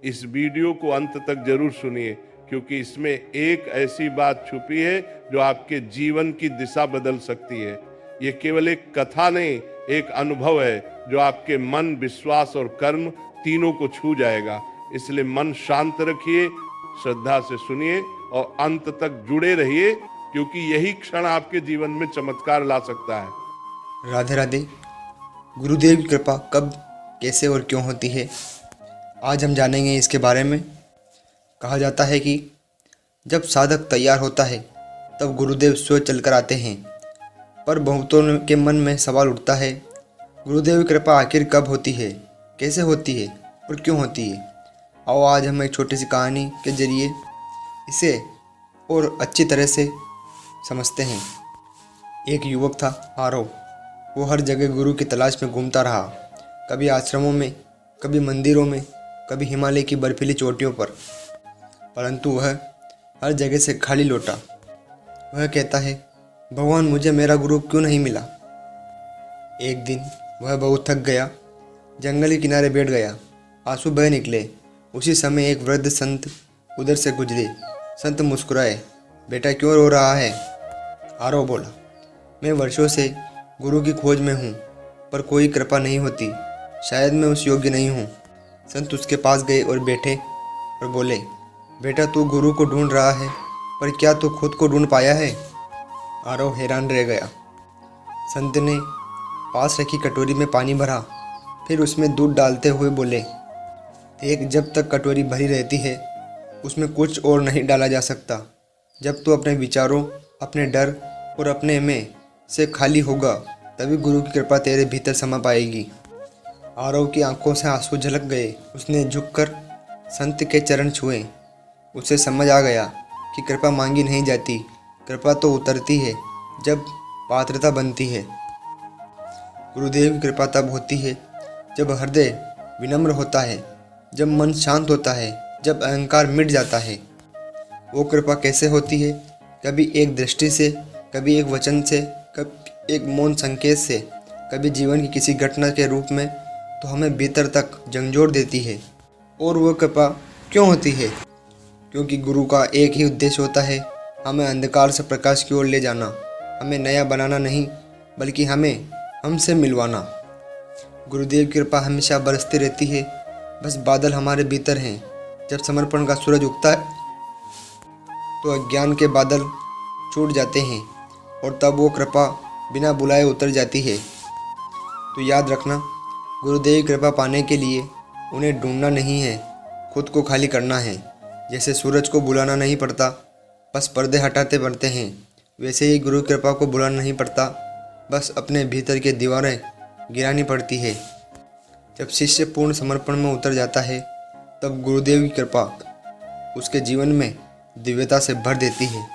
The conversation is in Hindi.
इस वीडियो को अंत तक जरूर सुनिए, क्योंकि इसमें एक ऐसी बात छुपी है जो आपके जीवन की दिशा बदल सकती है। ये केवल एक कथा नहीं, एक अनुभव है जो आपके मन, विश्वास और कर्म तीनों को छू जाएगा। इसलिए मन शांत रखिए, श्रद्धा से सुनिए और अंत तक जुड़े रहिए, क्योंकि यही क्षण आपके जीवन में चमत्कार ला सकता है। राधे राधे। गुरुदेव की कृपा कब, कैसे और क्यों होती है, आज हम जानेंगे इसके बारे में। कहा जाता है कि जब साधक तैयार होता है तब गुरुदेव स्वयं चलकर आते हैं। पर बहुतों के मन में सवाल उठता है, गुरुदेव की कृपा आखिर कब होती है, कैसे होती है और क्यों होती है। आओ आज हम एक छोटी सी कहानी के जरिए इसे और अच्छी तरह से समझते हैं। एक युवक था, आरव। वो हर जगह गुरु की तलाश में घूमता रहा, कभी आश्रमों में, कभी मंदिरों में, कभी हिमालय की बर्फीली चोटियों पर। परंतु वह हर जगह से खाली लौटा। वह कहता है, भगवान, मुझे मेरा गुरु क्यों नहीं मिला। एक दिन वह बहुत थक गया, जंगल के किनारे बैठ गया। आंसू बह निकले। उसी समय एक वृद्ध संत उधर से गुजरे। संत मुस्कुराए। बेटा, क्यों रो रहा है? आरव बोला, मैं वर्षों से गुरु की खोज में हूँ, पर कोई कृपा नहीं होती। शायद मैं उस योग्य नहीं हूँ। संत उसके पास गए और बैठे और बोले, बेटा, तू गुरु को ढूंढ रहा है, पर क्या तू खुद को ढूंढ पाया है? आरव हैरान रह गया। संत ने पास रखी कटोरी में पानी भरा, फिर उसमें दूध डालते हुए बोले, देख, जब तक कटोरी भरी रहती है उसमें कुछ और नहीं डाला जा सकता। जब तू अपने विचारों, अपने डर और अपने में से खाली होगा, तभी गुरु की कृपा तेरे भीतर समा पाएगी। आरव की आंखों से आंसू झलक गए। उसने झुककर संत के चरण छुए। उसे समझ आ गया कि कृपा मांगी नहीं जाती, कृपा तो उतरती है जब पात्रता बनती है। गुरुदेव की कृपा तब होती है जब हृदय विनम्र होता है, जब मन शांत होता है, जब अहंकार मिट जाता है। वो कृपा कैसे होती है? कभी एक दृष्टि से, कभी एक वचन से, कभी एक मौन संकेत से, कभी जीवन की किसी घटना के रूप में, तो हमें भीतर तक झंझोर देती है। और वो कृपा क्यों होती है? क्योंकि गुरु का एक ही उद्देश्य होता है, हमें अंधकार से प्रकाश की ओर ले जाना। हमें नया बनाना नहीं, बल्कि हमें हमसे मिलवाना। गुरुदेव की कृपा हमेशा बरसती रहती है, बस बादल हमारे भीतर हैं। जब समर्पण का सूरज उगता है तो अज्ञान के बादल छूट जाते हैं, और तब वो कृपा बिना बुलाए उतर जाती है। तो याद रखना, गुरुदेव की कृपा पाने के लिए उन्हें ढूंढना नहीं है, खुद को खाली करना है। जैसे सूरज को बुलाना नहीं पड़ता, बस पर्दे हटाते पड़ते हैं, वैसे ही गुरु की कृपा को बुलाना नहीं पड़ता, बस अपने भीतर की दीवारें गिरानी पड़ती है। जब शिष्य पूर्ण समर्पण में उतर जाता है, तब गुरुदेव की कृपा उसके जीवन में दिव्यता से भर देती है।